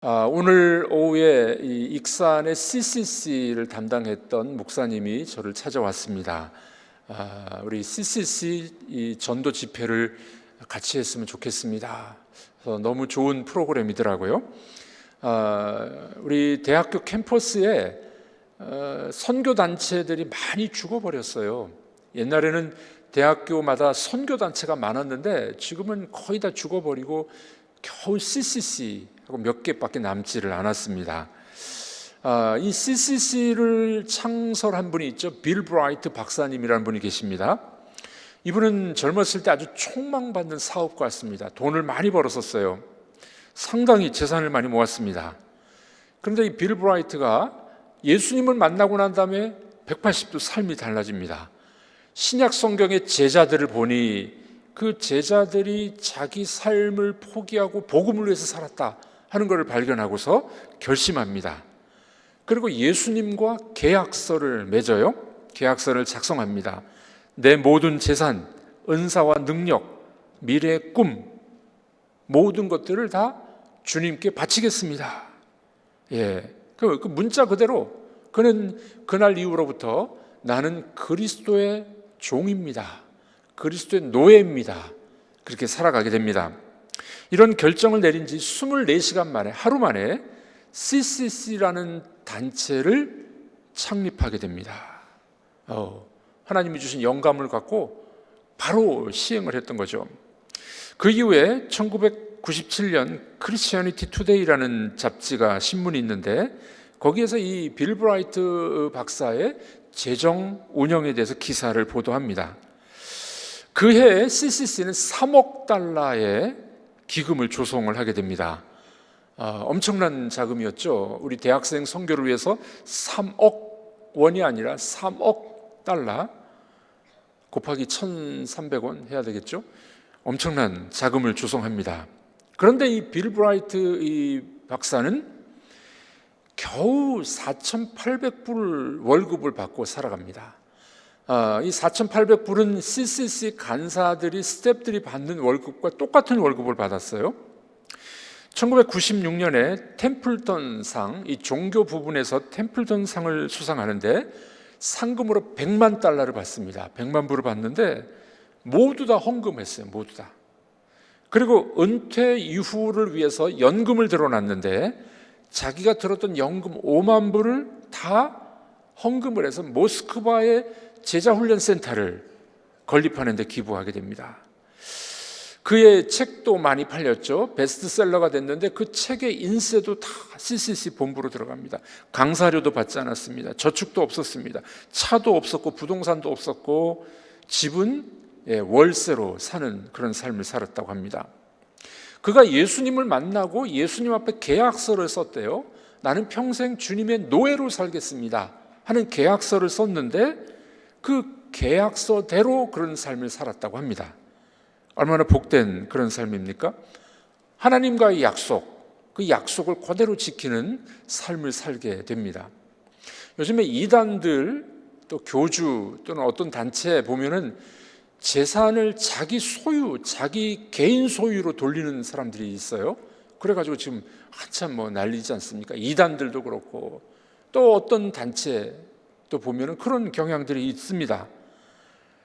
오늘 오후에 이 익산의 CCC를 담당했던 목사님이 저를 찾아왔습니다. 우리 CCC 이 전도 집회를 같이 했으면 좋겠습니다. 그래서 너무 좋은 프로그램이더라고요. 우리 대학교 캠퍼스에 선교 단체들이 많이 죽어버렸어요. 옛날에는 대학교마다 선교 단체가 많았는데 지금은 거의 다 죽어버리고 겨우 CCC 몇 개밖에 남지를 않았습니다. 이 CCC를 창설한 분이 있죠. 빌 브라이트 박사님이라는 분이 계십니다. 이분은 젊었을 때 아주 촉망받는 사업가였습니다. 돈을 많이 벌었었어요. 상당히 재산을 많이 모았습니다. 그런데 이 빌 브라이트가 예수님을 만나고 난 다음에 180도 삶이 달라집니다. 신약 성경의 제자들을 보니 그 제자들이 자기 삶을 포기하고 복음을 위해서 살았다 하는 것을 발견하고서 결심합니다. 그리고 예수님과 계약서를 맺어요. 계약서를 작성합니다. 내 모든 재산, 은사와 능력, 미래의 꿈, 모든 것들을 다 주님께 바치겠습니다. 그 문자 그대로 그는 그날 이후로부터 나는 그리스도의 종입니다. 그리스도의 노예입니다. 그렇게 살아가게 됩니다. 이런 결정을 내린 지 24시간 만에, 하루 만에 CCC라는 단체를 창립하게 됩니다. 하나님이 주신 영감을 갖고 바로 시행을 했던 거죠. 그 이후에 1997년 크리스티애니티 투데이라는 잡지가 신문이 있는데 거기에서 이 빌 브라이트 박사의 재정 운영에 대해서 기사를 보도합니다. 그 해에 CCC는 3억 달러의 기금을 조성을 하게 됩니다. 엄청난 자금이었죠. 우리 대학생 선교를 위해서 3억 원이 아니라 3억 달러 곱하기 1,300원 해야 되겠죠. 엄청난 자금을 조성합니다. 그런데 이 빌 브라이트 이 박사는 겨우 4,800불 월급을 받고 살아갑니다. 이 4,800불은 CCC 간사들이 스태프들이 받는 월급과 똑같은 월급을 받았어요. 1996년에 템플턴 상, 이 종교 부분에서 템플턴 상을 수상하는데 상금으로 100만 달러를 받습니다. 100만 불을 받는데 모두 다 헌금했어요. 모두 다. 그리고 은퇴 이후를 위해서 연금을 들어놨는데 자기가 들었던 연금 5만 불을 다 헌금을 해서 모스크바의 제자훈련센터를 건립하는 데 기부하게 됩니다. 그의 책도 많이 팔렸죠. 베스트셀러가 됐는데 그 책의 인쇄도 다 CCC 본부로 들어갑니다. 강사료도 받지 않았습니다. 저축도 없었습니다. 차도 없었고 부동산도 없었고 집은 월세로 사는 그런 삶을 살았다고 합니다. 그가 예수님을 만나고 예수님 앞에 계약서를 썼대요. 나는 평생 주님의 노예로 살겠습니다 하는 계약서를 썼는데 그 계약서대로 그런 삶을 살았다고 합니다. 얼마나 복된 그런 삶입니까? 하나님과의 약속, 그 약속을 그대로 지키는 삶을 살게 됩니다. 요즘에 이단들 또 교주 또는 어떤 단체에 보면은 재산을 자기 소유, 자기 개인 소유로 돌리는 사람들이 있어요. 그래가지고 지금 한참 난리지 않습니까? 이단들도 그렇고 또 어떤 단체 또 보면은 그런 경향들이 있습니다.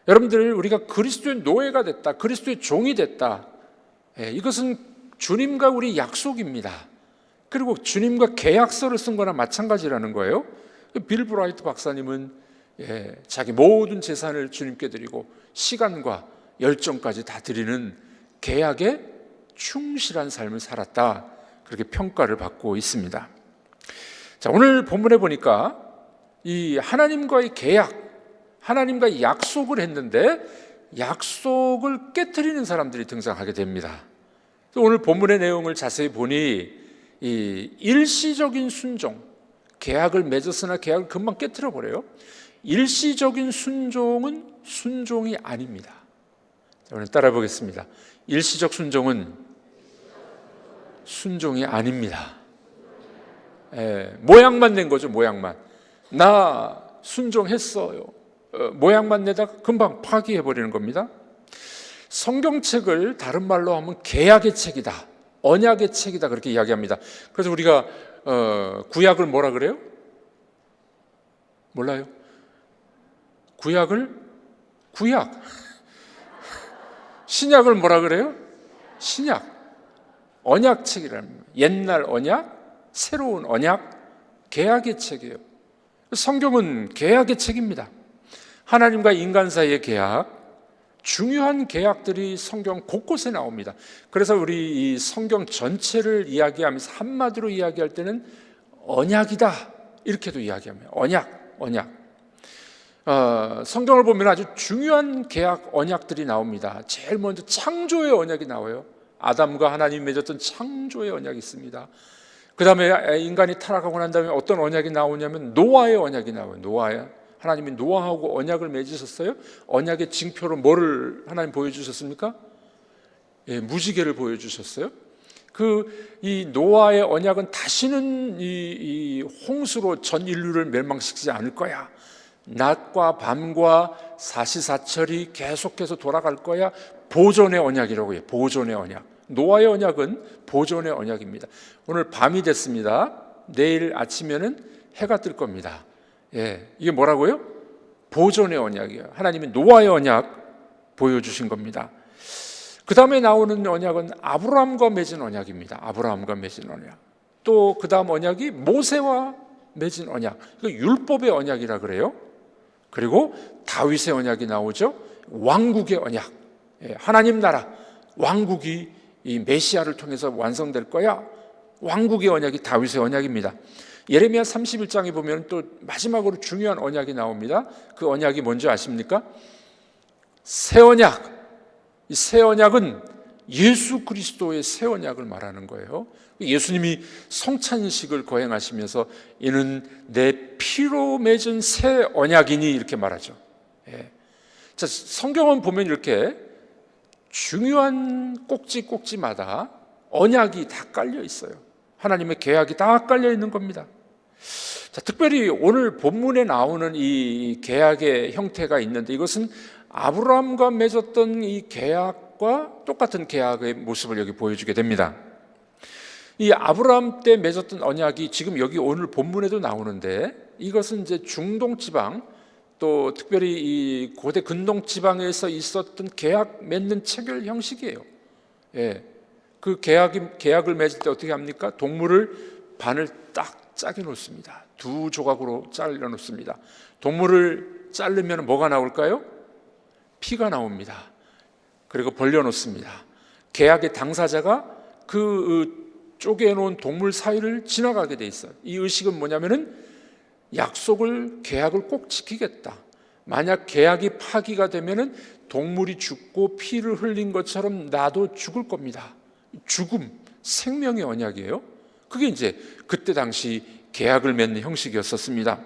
여러분들, 우리가 그리스도의 노예가 됐다, 그리스도의 종이 됐다. 이것은 주님과 우리 약속입니다. 그리고 주님과 계약서를 쓴 거나 마찬가지라는 거예요. 빌 브라이트 박사님은 자기 모든 재산을 주님께 드리고 시간과 열정까지 다 드리는 계약에 충실한 삶을 살았다. 그렇게 평가를 받고 있습니다. 자, 오늘 본문에 보니까 이 하나님과의 계약, 하나님과의 약속을 했는데 약속을 깨트리는 사람들이 등장하게 됩니다. 오늘 본문의 내용을 자세히 보니 이 일시적인 순종, 계약을 맺었으나 계약을 금방 깨트려 버려요. 일시적인 순종은 순종이 아닙니다. 자, 오늘 따라 보겠습니다. 일시적 순종은 순종이 아닙니다. 모양만 낸 거죠. 모양만. 나 순종했어요. 모양만 내다가 금방 파기해버리는 겁니다. 성경책을 다른 말로 하면 계약의 책이다. 언약의 책이다 그렇게 이야기합니다. 그래서 우리가 구약을 뭐라 그래요? 몰라요? 구약을 구약, 신약을 뭐라 그래요? 신약, 언약책이라는 거예요. 옛날 언약, 새로운 언약, 계약의 책이에요. 성경은 계약의 책입니다. 하나님과 인간 사이의 계약, 중요한 계약들이 성경 곳곳에 나옵니다. 그래서 우리 이 성경 전체를 이야기하면서 한마디로 이야기할 때는 언약이다 이렇게도 이야기합니다. 언약. 성경을 보면 아주 중요한 계약 언약들이 나옵니다. 제일 먼저 창조의 언약이 나와요. 아담과 하나님이 맺었던 창조의 언약이 있습니다. 그 다음에 인간이 타락하고 난 다음에 어떤 언약이 나오냐면 노아의 언약이 나와요. 하나님이 노아하고 언약을 맺으셨어요. 언약의 징표로 뭐를 하나님 보여주셨습니까? 무지개를 보여주셨어요. 이 노아의 언약은 다시는 이 홍수로 전 인류를 멸망시키지 않을 거야. 낮과 밤과 사시사철이 계속해서 돌아갈 거야. 보존의 언약이라고 해요. 보존의 언약. 노아의 언약은 보존의 언약입니다. 오늘 밤이 됐습니다. 내일 아침에는 해가 뜰 겁니다. 이게 뭐라고요? 보존의 언약이에요. 하나님이 노아의 언약 보여주신 겁니다. 그 다음에 나오는 언약은 아브라함과 맺은 언약입니다. 아브라함과 맺은 언약. 또 그 다음 언약이 모세와 맺은 언약. 이거 율법의 언약이라 그래요. 그리고 다윗의 언약이 나오죠. 왕국의 언약. 하나님 나라 왕국이 이 메시아를 통해서 완성될 거야. 왕국의 언약이 다윗의 언약입니다. 예레미야 31장에 보면 또 마지막으로 중요한 언약이 나옵니다. 그 언약이 뭔지 아십니까? 새 언약. 이 새 언약은 예수 그리스도의 새 언약을 말하는 거예요. 예수님이 성찬식을 거행하시면서 이는 내 피로 맺은 새 언약이니 이렇게 말하죠. 자, 성경은 보면 이렇게 중요한 꼭지마다 언약이 다 깔려 있어요. 하나님의 계약이 다 깔려 있는 겁니다. 자, 특별히 오늘 본문에 나오는 이 계약의 형태가 있는데 이것은 아브라함과 맺었던 이 계약과 똑같은 계약의 모습을 여기 보여주게 됩니다. 이 아브라함 때 맺었던 언약이 지금 여기 오늘 본문에도 나오는데 이것은 이제 중동 지방 또 특별히 이 고대 근동 지방에서 있었던 계약 맺는 체결 형식이에요. 그 계약을 맺을 때 어떻게 합니까? 동물을 반을 딱 짜게 놓습니다. 두 조각으로 잘라 놓습니다. 동물을 자르면 뭐가 나올까요? 피가 나옵니다. 그리고 벌려 놓습니다. 계약의 당사자가 그 쪼개놓은 동물 사이를 지나가게 돼 있어요. 이 의식은 뭐냐면은 계약을 꼭 지키겠다. 만약 계약이 파기가 되면은 동물이 죽고 피를 흘린 것처럼 나도 죽을 겁니다. 죽음, 생명의 언약이에요. 그게 이제 그때 당시 계약을 맺는 형식이었었습니다.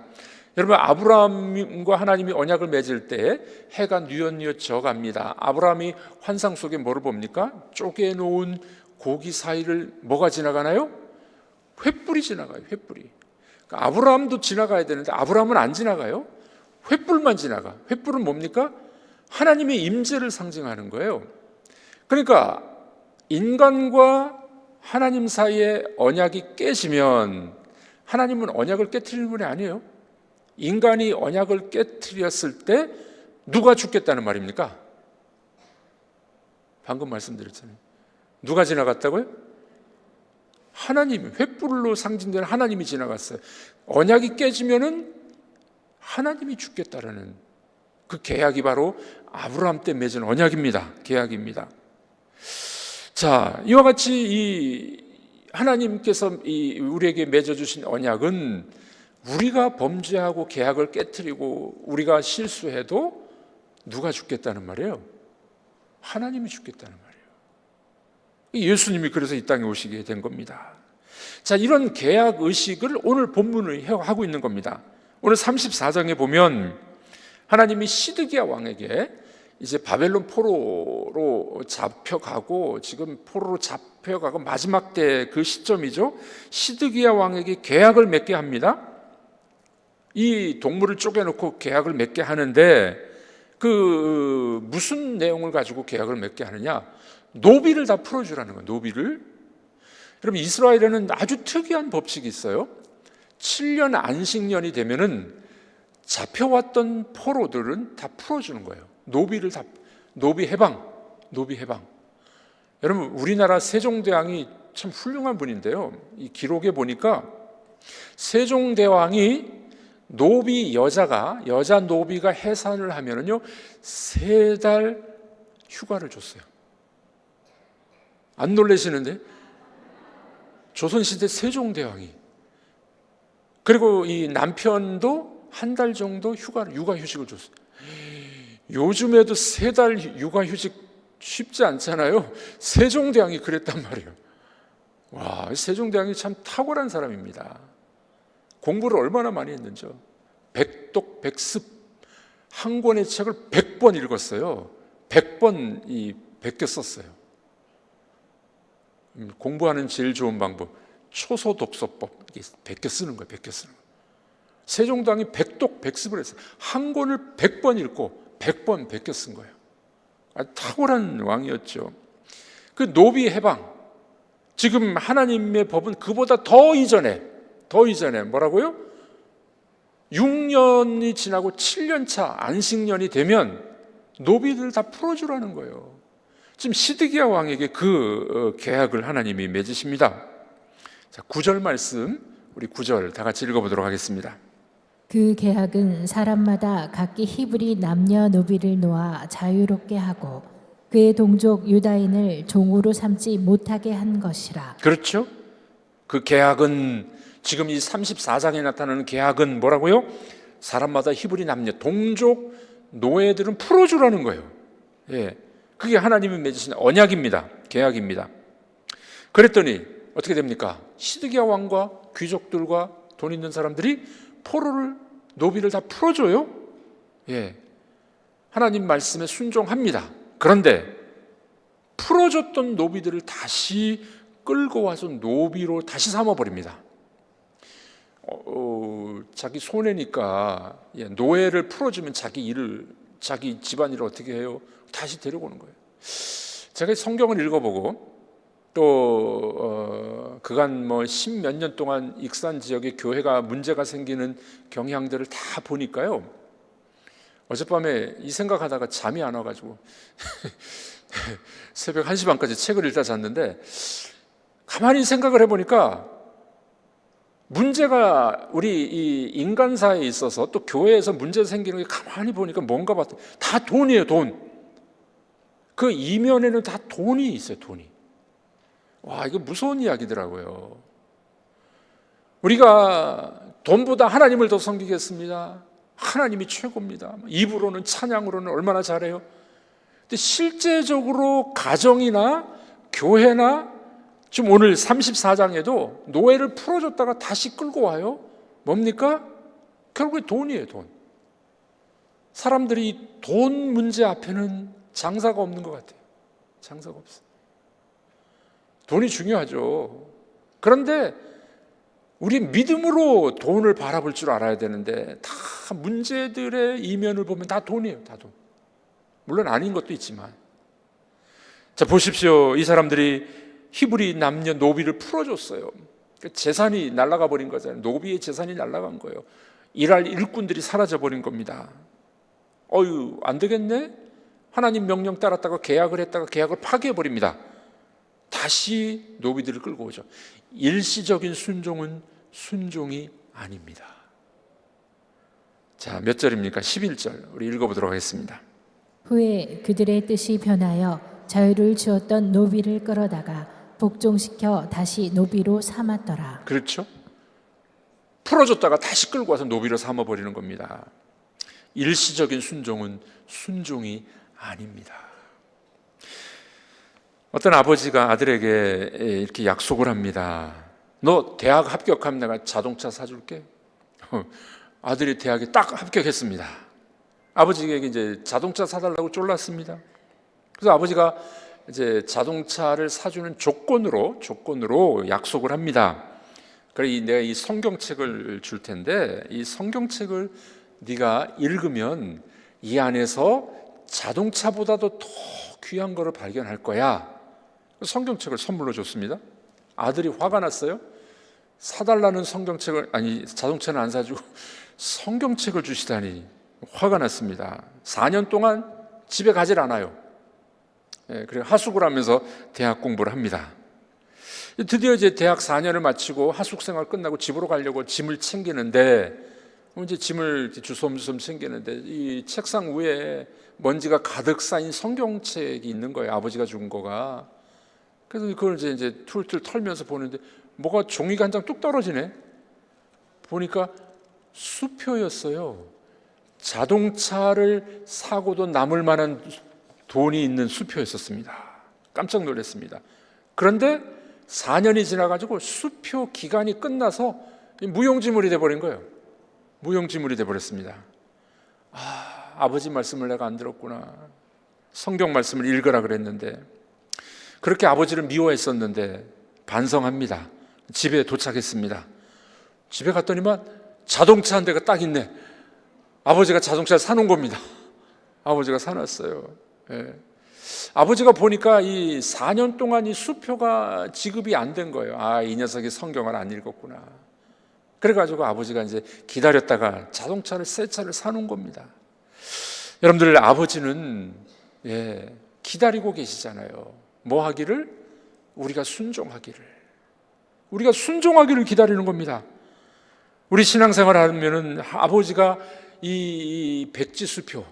여러분, 아브라함과 하나님이 언약을 맺을 때 해가 뉘엿뉘엿 져갑니다. 아브라함이 환상 속에 뭐를 봅니까? 쪼개놓은 고기 사이를 뭐가 지나가나요? 횃불이 지나가요. 횃불이. 그러니까 아브라함도 지나가야 되는데 아브라함은 안 지나가요. 횃불만 지나가. 횃불은 뭡니까? 하나님의 임재를 상징하는 거예요. 그러니까 인간과 하나님 사이의 언약이 깨지면 하나님은 언약을 깨트리는 분이 아니에요. 인간이 언약을 깨트렸을 때 누가 죽겠다는 말입니까? 방금 말씀드렸잖아요. 누가 지나갔다고요? 하나님, 횃불로 상징되는 하나님이 지나갔어요. 언약이 깨지면은 하나님이 죽겠다라는 그 계약이 바로 아브라함 때 맺은 언약입니다. 계약입니다. 자, 이와 같이 이 하나님께서 우리에게 맺어주신 언약은 우리가 범죄하고 계약을 깨트리고 우리가 실수해도 누가 죽겠다는 말이에요? 하나님이 죽겠다는 말이에요. 예수님이 그래서 이 땅에 오시게 된 겁니다. 자, 이런 계약 의식을 오늘 본문을 하고 있는 겁니다. 오늘 34장에 보면 하나님이 시드기야 왕에게 이제 바벨론 포로로 잡혀가고 지금 포로로 잡혀가고 마지막 때 그 시점이죠. 시드기야 왕에게 계약을 맺게 합니다. 이 동물을 쪼개놓고 계약을 맺게 하는데 무슨 내용을 가지고 계약을 맺게 하느냐? 노비를 다 풀어주라는 거예요. 노비를. 여러분, 이스라엘에는 아주 특이한 법칙이 있어요. 7년 안식년이 되면은 잡혀왔던 포로들은 다 풀어주는 거예요. 노비 해방. 여러분, 우리나라 세종대왕이 참 훌륭한 분인데요. 이 기록에 보니까 세종대왕이 여자 노비가 해산을 하면은요 3달 휴가를 줬어요. 안 놀라시는데? 조선시대 세종대왕이. 그리고 이 남편도 한 달 정도 육아휴직을 줬어요. 요즘에도 3달 육아휴직 쉽지 않잖아요. 세종대왕이 그랬단 말이에요. 와, 세종대왕이 참 탁월한 사람입니다. 공부를 얼마나 많이 했는지요. 백독 백습, 한 권의 책을 100번 읽었어요. 100번 베껴 썼어요. 공부하는 제일 좋은 방법, 초소독서법. 이게 베껴 쓰는 거예요. 세종대왕이 백독 백습을 했어요. 한 권을 100번 읽고 100번 베껴 쓴 거예요. 아주 탁월한 왕이었죠. 그 노비 해방, 지금 하나님의 법은 그보다 더 이전에 뭐라고요? 6년이 지나고 7년차 안식년이 되면 노비들 다 풀어주라는 거예요. 지금 시드기야 왕에게 그 계약을 하나님이 맺으십니다. 자, 9절 말씀, 우리 9절 다 같이 읽어보도록 하겠습니다. 그 계약은 사람마다 각기 히브리 남녀 노비를 놓아 자유롭게 하고 그의 동족 유다인을 종으로 삼지 못하게 한 것이라. 그렇죠? 그 계약은, 지금 이 34장에 나타나는 계약은 뭐라고요? 사람마다 히브리 남녀, 동족 노예들은 풀어주라는 거예요. 예, 그게 하나님이 맺으신 언약입니다. 계약입니다. 그랬더니 어떻게 됩니까? 시드기야 왕과 귀족들과 돈 있는 사람들이 노비를 다 풀어줘요. 예, 하나님 말씀에 순종합니다. 그런데 풀어줬던 노비들을 다시 끌고 와서 노비로 다시 삼아버립니다. 자기 손해니까 노예를 풀어주면 자기 집안일을 어떻게 해요? 다시 데려오는 거예요. 제가 성경을 읽어보고 또 그간 뭐 10몇 년 동안 익산 지역에 교회가 문제가 생기는 경향들을 다 보니까요, 어젯밤에 이 생각하다가 잠이 안 와가지고 새벽 1시 반까지 책을 읽다 잤는데, 가만히 생각을 해보니까 문제가 우리 이 인간사에 있어서 또 교회에서 문제 생기는 게 가만히 보니까 뭔가 다 돈이에요. 돈. 그 이면에는 다 돈이 있어요. 돈이. 와, 이거 무서운 이야기더라고요. 우리가 돈보다 하나님을 더 섬기겠습니다. 하나님이 최고입니다. 입으로는, 찬양으로는 얼마나 잘해요. 근데 실제적으로 가정이나 교회나 지금 오늘 34장에도 노예를 풀어줬다가 다시 끌고 와요. 뭡니까? 결국에 돈이에요. 돈. 사람들이 돈 문제 앞에는 장사가 없는 것 같아요. 장사가 없어요. 돈이 중요하죠. 그런데 우리 믿음으로 돈을 바라볼 줄 알아야 되는데, 다 문제들의 이면을 보면 다 돈이에요. 다 돈. 물론 아닌 것도 있지만. 자, 보십시오. 이 사람들이 히브리 남녀 노비를 풀어줬어요. 재산이 날아가 버린 거잖아요. 노비의 재산이 날아간 거예요. 일할 일꾼들이 사라져 버린 겁니다. 안 되겠네? 하나님 명령 따랐다가 계약을 했다가 계약을 파기해 버립니다. 다시 노비들을 끌고 오죠. 일시적인 순종은 순종이 아닙니다. 자, 몇 절입니까? 11절 우리 읽어보도록 하겠습니다. 후에 그들의 뜻이 변하여 자유를 주었던 노비를 끌어다가 복종시켜 다시 노비로 삼았더라. 그렇죠? 풀어줬다가 다시 끌고 와서 노비로 삼아버리는 겁니다. 일시적인 순종은 순종이 아닙니다. 어떤 아버지가 아들에게 이렇게 약속을 합니다. 너 대학 합격하면 내가 자동차 사줄게. 아들이 대학에 딱 합격했습니다. 아버지에게 이제 자동차 사달라고 쫄랐습니다. 그래서 아버지가 이제 자동차를 사주는 조건으로 약속을 합니다. 그래, 내가 이 성경책을 줄 텐데 이 성경책을 네가 읽으면 이 안에서 자동차보다도 더 귀한 거를 발견할 거야. 성경책을 선물로 줬습니다. 아들이 화가 났어요. 사달라는 성경책을, 아니 자동차는 안 사주고 성경책을 주시다니 화가 났습니다. 4년 동안 집에 가질 않아요. 그리고 하숙을 하면서 대학 공부를 합니다. 드디어 이제 대학 4년을 마치고 하숙 생활 끝나고 집으로 가려고 짐을 챙기는데, 이제 짐을 주섬주섬 챙기는데 이 책상 위에 먼지가 가득 쌓인 성경책이 있는 거예요. 아버지가 준 거가. 그래서 그걸 이제 툴툴 털면서 보는데 뭐가 종이가 한 장 뚝 떨어지네. 보니까 수표였어요. 자동차를 사고도 남을 만한 돈이 있는 수표였었습니다. 깜짝 놀랐습니다. 그런데 4년이 지나가지고 수표 기간이 끝나서 무용지물이 돼버린 거예요. 무용지물이 돼버렸습니다. 아버지 말씀을 내가 안 들었구나. 성경 말씀을 읽으라 그랬는데, 그렇게 아버지를 미워했었는데 반성합니다. 집에 도착했습니다. 집에 갔더니만 자동차 한 대가 딱 있네. 아버지가 자동차를 사놓은 겁니다. 아버지가 사놨어요. 아버지가 보니까 이 4년 동안 이 수표가 지급이 안 된 거예요. 이 녀석이 성경을 안 읽었구나. 그래가지고 아버지가 이제 기다렸다가 자동차를, 새 차를 사놓은 겁니다. 여러분들, 아버지는 기다리고 계시잖아요. 뭐 하기를? 우리가 순종하기를. 우리가 순종하기를 기다리는 겁니다. 우리 신앙생활 하면은 아버지가 이 백지수표,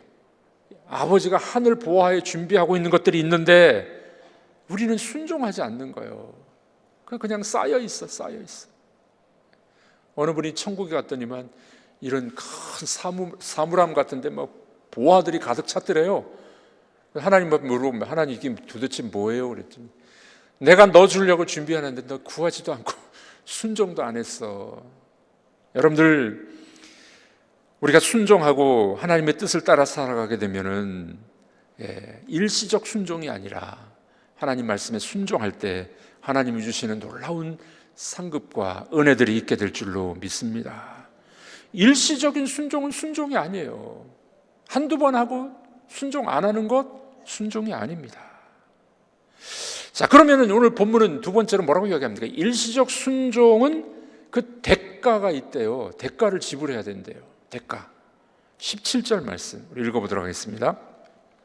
아버지가 하늘 보화에 준비하고 있는 것들이 있는데 우리는 순종하지 않는 거예요. 그냥 쌓여 있어. 어느 분이 천국에 갔더니만 이런 큰 사물함 같은데 막 보화들이 가득 찼더래요. 하나님한테 물어보면, 하나님 이게 도대체 뭐예요? 그랬더니 내가 너 주려고 준비하는데 너 구하지도 않고 순종도 안 했어. 여러분들, 우리가 순종하고 하나님의 뜻을 따라 살아가게 되면은 일시적 순종이 아니라 하나님 말씀에 순종할 때 하나님이 주시는 놀라운 상급과 은혜들이 있게 될 줄로 믿습니다. 일시적인 순종은 순종이 아니에요. 한두 번 하고 순종 안 하는 것 순종이 아닙니다. 자, 그러면은 오늘 본문은 두 번째로 뭐라고 이야기합니까? 일시적 순종은 그 대가가 있대요. 대가를 지불해야 된대요. 대가. 17절 말씀 우리 읽어보도록 하겠습니다.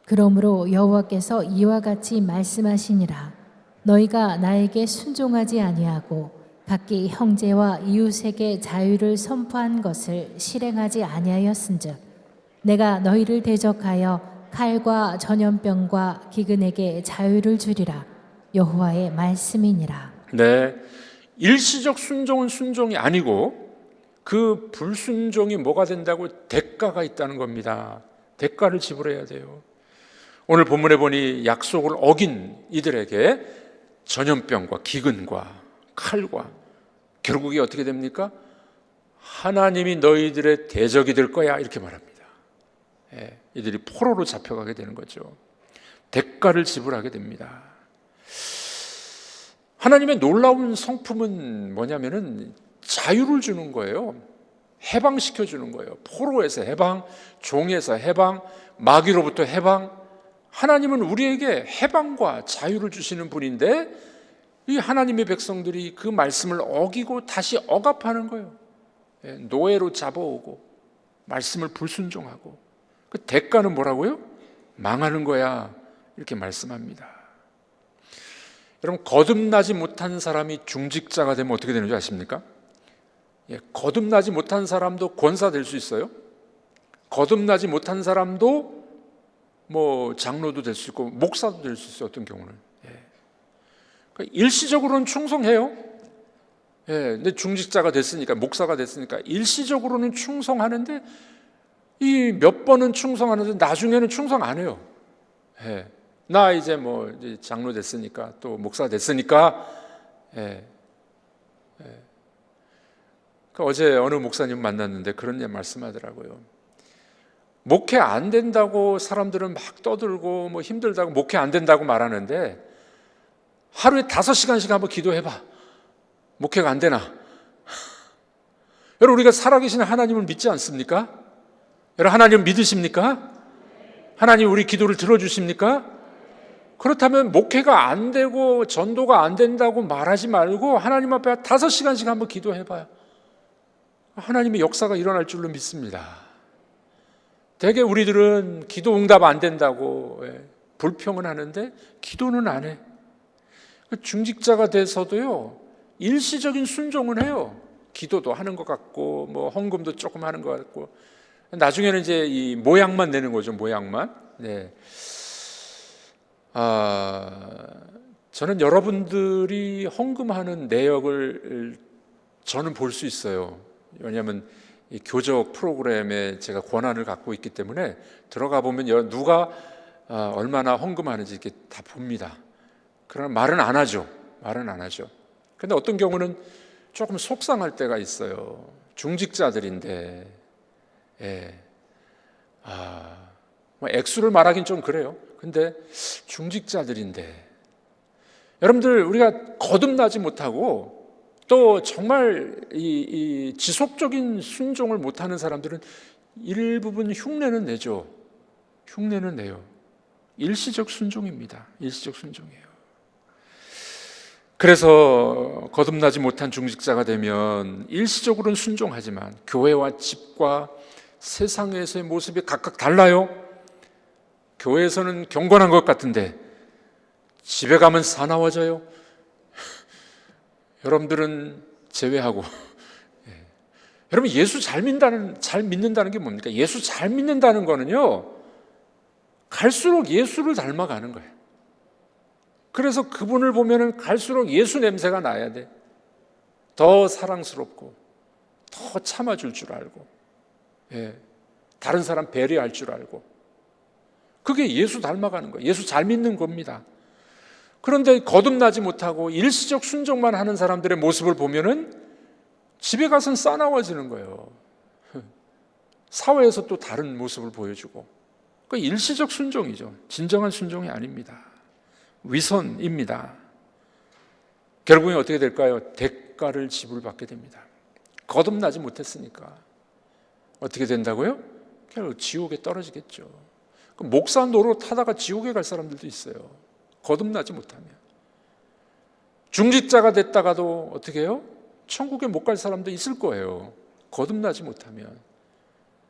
그러므로 여호와께서 이와 같이 말씀하시니라. 너희가 나에게 순종하지 아니하고 각기 형제와 이웃에게 자유를 선포한 것을 실행하지 아니하였은즉 내가 너희를 대적하여 칼과 전염병과 기근에게 자유를 주리라. 여호와의 말씀이니라. 네, 일시적 순종은 순종이 아니고 그 불순종이 뭐가 된다고? 대가가 있다는 겁니다. 대가를 지불해야 돼요. 오늘 본문에 보니 약속을 어긴 이들에게 전염병과 기근과 칼과, 결국에 어떻게 됩니까? 하나님이 너희들의 대적이 될 거야, 이렇게 말합니다. 이들이 포로로 잡혀가게 되는 거죠. 대가를 지불하게 됩니다. 하나님의 놀라운 성품은 뭐냐면은 자유를 주는 거예요. 해방시켜 주는 거예요. 포로에서 해방, 종에서 해방, 마귀로부터 해방. 하나님은 우리에게 해방과 자유를 주시는 분인데 이 하나님의 백성들이 그 말씀을 어기고 다시 억압하는 거예요. 노예로 잡아오고 말씀을 불순종하고, 그 대가는 뭐라고요? 망하는 거야, 이렇게 말씀합니다. 여러분, 거듭나지 못한 사람이 중직자가 되면 어떻게 되는지 아십니까? 거듭나지 못한 사람도 권사 될 수 있어요. 거듭나지 못한 사람도 뭐 장로도 될 수 있고 목사도 될 수 있어요. 어떤 경우는. 그러니까 일시적으로는 충성해요. 근데 중직자가 됐으니까, 목사가 됐으니까 일시적으로는 충성하는데 이 몇 번은 충성하는데 나중에는 충성 안 해요. 나 이제 뭐 이제 장로 됐으니까, 또 목사 됐으니까. 어제 어느 목사님 만났는데 그런 말씀하더라고요. 목회 안 된다고 사람들은 막 떠들고 뭐 힘들다고 목회 안 된다고 말하는데 하루에 5시간씩 한번 기도해봐. 목회가 안 되나? 여러분, 우리가 살아계신 하나님을 믿지 않습니까? 여러분, 하나님 믿으십니까? 하나님 우리 기도를 들어주십니까? 그렇다면 목회가 안 되고 전도가 안 된다고 말하지 말고 하나님 앞에 5시간씩 한번 기도해봐요. 하나님의 역사가 일어날 줄로 믿습니다. 대개 우리들은 기도 응답 안 된다고 불평은 하는데 기도는 안 해. 중직자가 돼서도요, 일시적인 순종은 해요. 기도도 하는 것 같고 뭐 헌금도 조금 하는 것 같고, 나중에는 이제 이 모양만 내는 거죠. 모양만. 네. 저는 여러분들이 헌금하는 내역을 저는 볼 수 있어요. 왜냐하면 이 교적 프로그램에 제가 권한을 갖고 있기 때문에 들어가 보면 누가 얼마나 헌금하는지 이렇게 다 봅니다. 그러나 말은 안 하죠. 말은 안 하죠. 근데 어떤 경우는 조금 속상할 때가 있어요. 중직자들인데, 뭐 액수를 말하긴 좀 그래요. 근데 중직자들인데, 여러분들 우리가 거듭나지 못하고 또 정말 이 지속적인 순종을 못하는 사람들은 일부분 흉내는 내죠. 흉내는 내요. 일시적 순종입니다. 일시적 순종이에요. 그래서 거듭나지 못한 중직자가 되면 일시적으로는 순종하지만 교회와 집과 세상에서의 모습이 각각 달라요. 교회에서는 경건한 것 같은데 집에 가면 사나워져요. 여러분들은 제외하고. 여러분, 예수 잘 믿는다는 게 뭡니까? 예수 잘 믿는다는 거는요, 갈수록 예수를 닮아가는 거예요. 그래서 그분을 보면은 갈수록 예수 냄새가 나야 돼. 더 사랑스럽고 더 참아줄 줄 알고, 다른 사람 배려할 줄 알고. 그게 예수 닮아가는 거예요. 예수 잘 믿는 겁니다. 그런데 거듭나지 못하고 일시적 순종만 하는 사람들의 모습을 보면은 집에 가서는 싸나워지는 거예요. 사회에서 또 다른 모습을 보여주고. 그 일시적 순종이죠. 진정한 순종이 아닙니다. 위선입니다. 결국엔 어떻게 될까요? 대가를 지불받게 됩니다. 거듭나지 못했으니까 어떻게 된다고요? 결국 지옥에 떨어지겠죠. 목사 노릇 하다가 지옥에 갈 사람들도 있어요. 거듭나지 못하면. 중직자가 됐다가도 어떻게 해요? 천국에 못 갈 사람도 있을 거예요. 거듭나지 못하면.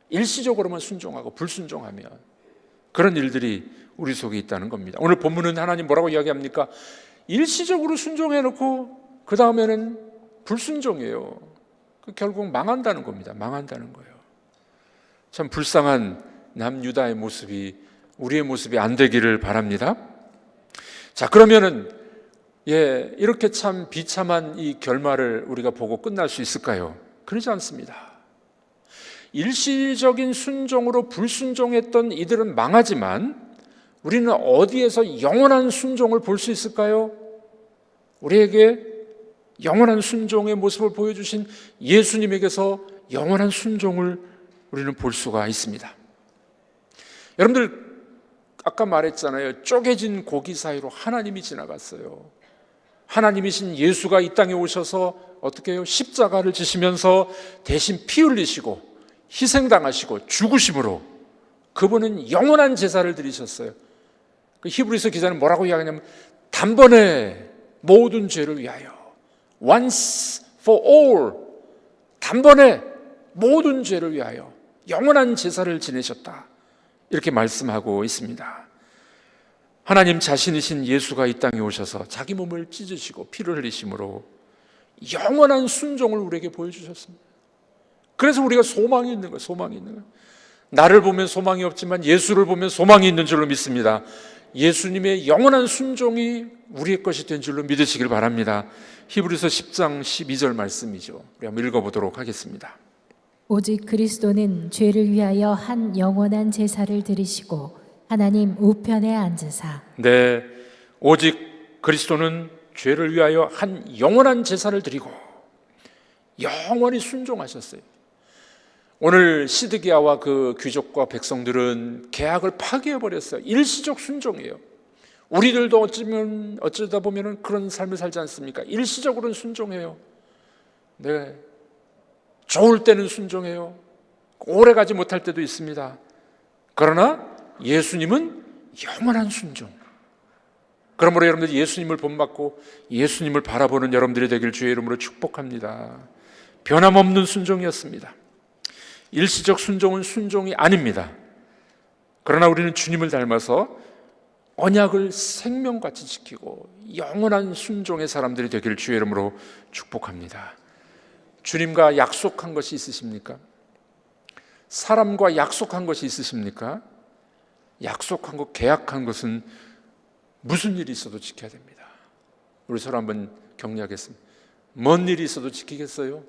일시적으로만 순종하고 불순종하면. 그런 일들이 우리 속에 있다는 겁니다. 오늘 본문은 하나님 뭐라고 이야기합니까? 일시적으로 순종해놓고 그 다음에는 불순종이에요. 결국 망한다는 겁니다. 망한다는 거예요. 참 불쌍한 남유다의 모습이 우리의 모습이 안 되기를 바랍니다. 자, 그러면은 이렇게 참 비참한 이 결말을 우리가 보고 끝날 수 있을까요? 그러지 않습니다. 일시적인 순종으로 불순종했던 이들은 망하지만 우리는 어디에서 영원한 순종을 볼 수 있을까요? 우리에게 영원한 순종의 모습을 보여주신 예수님에게서 영원한 순종을 우리는 볼 수가 있습니다. 여러분들 아까 말했잖아요. 쪼개진 고기 사이로 하나님이 지나갔어요. 하나님이신 예수가 이 땅에 오셔서 어떻게 해요? 십자가를 지시면서 대신 피 흘리시고 희생당하시고 죽으심으로 그분은 영원한 제사를 드리셨어요. 그 히브리서 기자는 뭐라고 이야기하냐면 단번에 모든 죄를 위하여 once for all, 단번에 모든 죄를 위하여 영원한 제사를 지내셨다, 이렇게 말씀하고 있습니다. 하나님 자신이신 예수가 이 땅에 오셔서 자기 몸을 찢으시고 피를 흘리심으로 영원한 순종을 우리에게 보여주셨습니다. 그래서 우리가 소망이 있는 거예요. 소망이 있는 거예요. 나를 보면 소망이 없지만 예수를 보면 소망이 있는 줄로 믿습니다. 예수님의 영원한 순종이 우리의 것이 된 줄로 믿으시길 바랍니다. 히브리서 10장 12절 말씀이죠. 우리 한번 읽어보도록 하겠습니다. 오직 그리스도는 죄를 위하여 한 영원한 제사를 드리시고 하나님 우편에 앉으사. 네, 오직 그리스도는 죄를 위하여 한 영원한 제사를 드리고 영원히 순종하셨어요. 오늘 시드기야와 그 귀족과 백성들은 계약을 파기해버렸어요. 일시적 순종이에요. 우리들도 어쩌다 보면 그런 삶을 살지 않습니까? 일시적으로는 순종해요. 네, 좋을 때는 순종해요. 오래 가지 못할 때도 있습니다. 그러나 예수님은 영원한 순종, 그러므로 여러분들 예수님을 본받고 예수님을 바라보는 여러분들이 되길 주의 이름으로 축복합니다. 변함없는 순종이었습니다. 일시적 순종은 순종이 아닙니다. 그러나 우리는 주님을 닮아서 언약을 생명같이 지키고 영원한 순종의 사람들이 되기를 주의 이름으로 축복합니다. 주님과 약속한 것이 있으십니까? 사람과 약속한 것이 있으십니까? 약속한 것, 계약한 것은 무슨 일이 있어도 지켜야 됩니다. 우리 서로 한번 격려하겠습니다. 먼 일이 있어도 지키겠어요?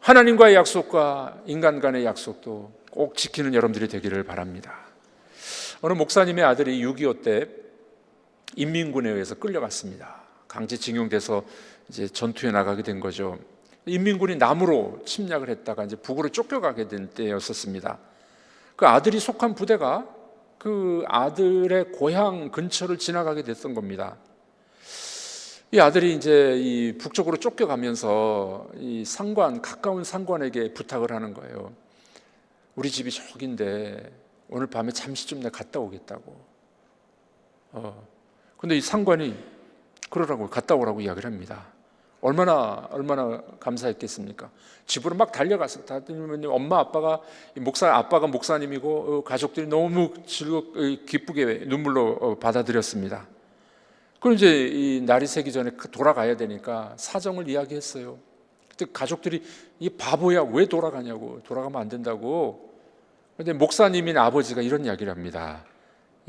하나님과의 약속과 인간 간의 약속도 꼭 지키는 여러분들이 되기를 바랍니다. 어느 목사님의 아들이 6.25 때 인민군에 의해서 끌려갔습니다. 강제징용돼서 이제 전투에 나가게 된 거죠. 인민군이 남으로 침략을 했다가 이제 북으로 쫓겨가게 된 때였었습니다. 그 아들이 속한 부대가 그 아들의 고향 근처를 지나가게 됐던 겁니다. 이 아들이 이제 이 북쪽으로 쫓겨가면서 이 상관, 가까운 상관에게 부탁을 하는 거예요. 우리 집이 저긴데 오늘 밤에 잠시 좀 내가 갔다 오겠다고. 근데 이 상관이 그러라고 갔다 오라고 이야기를 합니다. 얼마나 감사했겠습니까? 집으로 막 달려가서 다들 엄마 아빠가 아빠가 목사님이고 가족들이 너무 기쁘게 눈물로 받아들였습니다. 그럼 이제 이 날이 새기 전에 돌아가야 되니까 사정을 이야기했어요. 그때 가족들이 이 바보야 왜 돌아가냐고, 돌아가면 안 된다고. 그런데 목사님인 아버지가 이런 이야기를 합니다.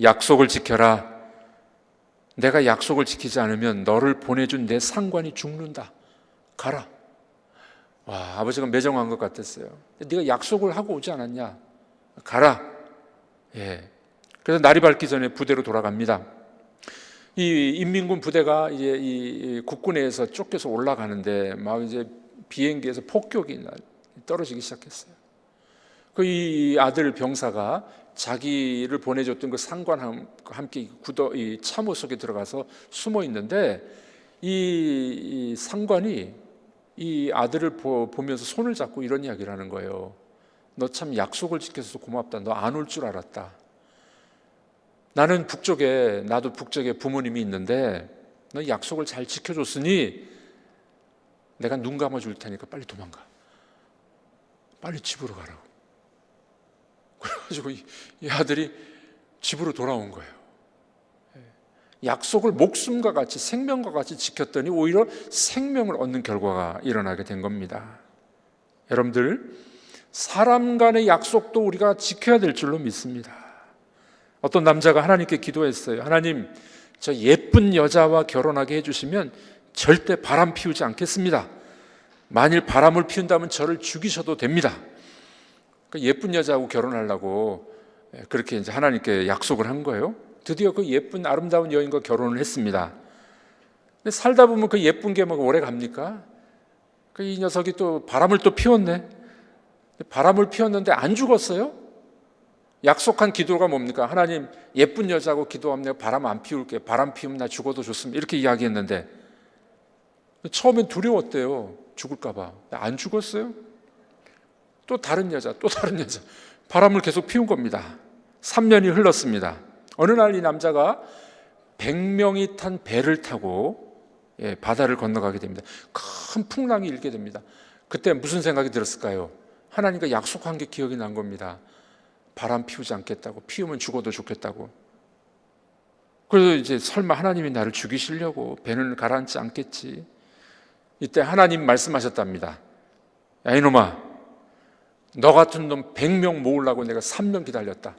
약속을 지켜라. 내가 약속을 지키지 않으면 너를 보내준 내 상관이 죽는다. 가라. 와, 아버지가 매정한 것 같았어요. 네가 약속을 하고 오지 않았냐? 가라. 예. 그래서 날이 밝기 전에 부대로 돌아갑니다. 이 인민군 부대가 이제 이 국군에서 쫓겨서 올라가는데 막 이제 비행기에서 폭격이 떨어지기 시작했어요. 그 이 아들 병사가 자기를 보내줬던 그 상관과 함께 이 참호 속에 들어가서 숨어 있는데 이 상관이 이 아들을 보면서 손을 잡고 이런 이야기를 하는 거예요. 너 참 약속을 지켜서 고맙다. 너 안 올 줄 알았다. 나도 북쪽에 부모님이 있는데 너 약속을 잘 지켜줬으니 내가 눈 감아줄 테니까 빨리 도망가. 빨리 집으로 가라고. 그래가지고 이 아들이 집으로 돌아온 거예요. 약속을 목숨과 같이 생명과 같이 지켰더니 오히려 생명을 얻는 결과가 일어나게 된 겁니다. 여러분들, 사람 간의 약속도 우리가 지켜야 될 줄로 믿습니다. 어떤 남자가 하나님께 기도했어요. 하나님, 저 예쁜 여자와 결혼하게 해주시면 절대 바람 피우지 않겠습니다. 만일 바람을 피운다면 저를 죽이셔도 됩니다. 예쁜 여자하고 결혼하려고 그렇게 이제 하나님께 약속을 한 거예요. 드디어 그 예쁜 아름다운 여인과 결혼을 했습니다. 근데 살다 보면 그 예쁜 게 뭐 오래 갑니까? 이 녀석이 또 바람을 또 피웠네. 바람을 피웠는데 안 죽었어요? 약속한 기도가 뭡니까? 하나님, 예쁜 여자하고 기도하면 내가 바람 안 피울게. 바람 피우면 나 죽어도 좋습니다. 이렇게 이야기했는데 처음엔 두려웠대요. 죽을까 봐. 안 죽었어요? 또 다른 여자. 바람을 계속 피운 겁니다. 3년이 흘렀습니다. 어느 날 이 남자가 100명이 탄 배를 타고 바다를 건너가게 됩니다. 큰 풍랑이 일게 됩니다. 그때 무슨 생각이 들었을까요? 하나님과 약속한 게 기억이 난 겁니다. 바람 피우지 않겠다고, 피우면 죽어도 좋겠다고. 그래서 이제 설마 하나님이 나를 죽이시려고 배는 가라앉지 않겠지. 이때 하나님 말씀하셨답니다. 야 이놈아, 너 같은 놈 100명 모으려고 내가 3년 기다렸다.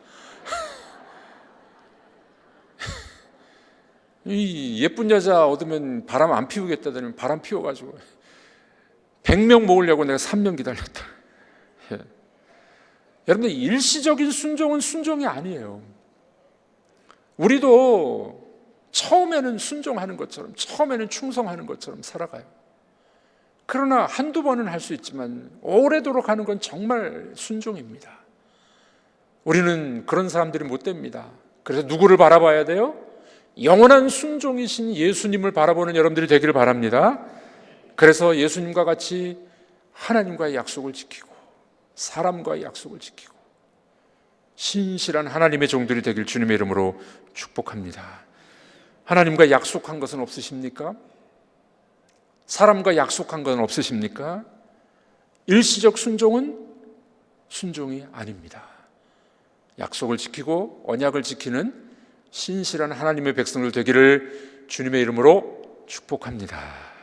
이 예쁜 여자 얻으면 바람 안 피우겠다더니 바람 피워가지고 100명 모으려고 내가 3년 기다렸다. 예. 여러분들, 일시적인 순종은 순종이 아니에요. 우리도 처음에는 순종하는 것처럼, 처음에는 충성하는 것처럼 살아가요. 그러나 한두 번은 할 수 있지만 오래도록 하는 건 정말 순종입니다. 우리는 그런 사람들이 못 됩니다. 그래서 누구를 바라봐야 돼요? 영원한 순종이신 예수님을 바라보는 여러분들이 되기를 바랍니다. 그래서 예수님과 같이 하나님과의 약속을 지키고 사람과의 약속을 지키고 신실한 하나님의 종들이 되길 주님의 이름으로 축복합니다. 하나님과 약속한 것은 없으십니까? 사람과 약속한 것은 없으십니까? 일시적 순종은 순종이 아닙니다. 약속을 지키고 언약을 지키는 신실한 하나님의 백성들 되기를 주님의 이름으로 축복합니다.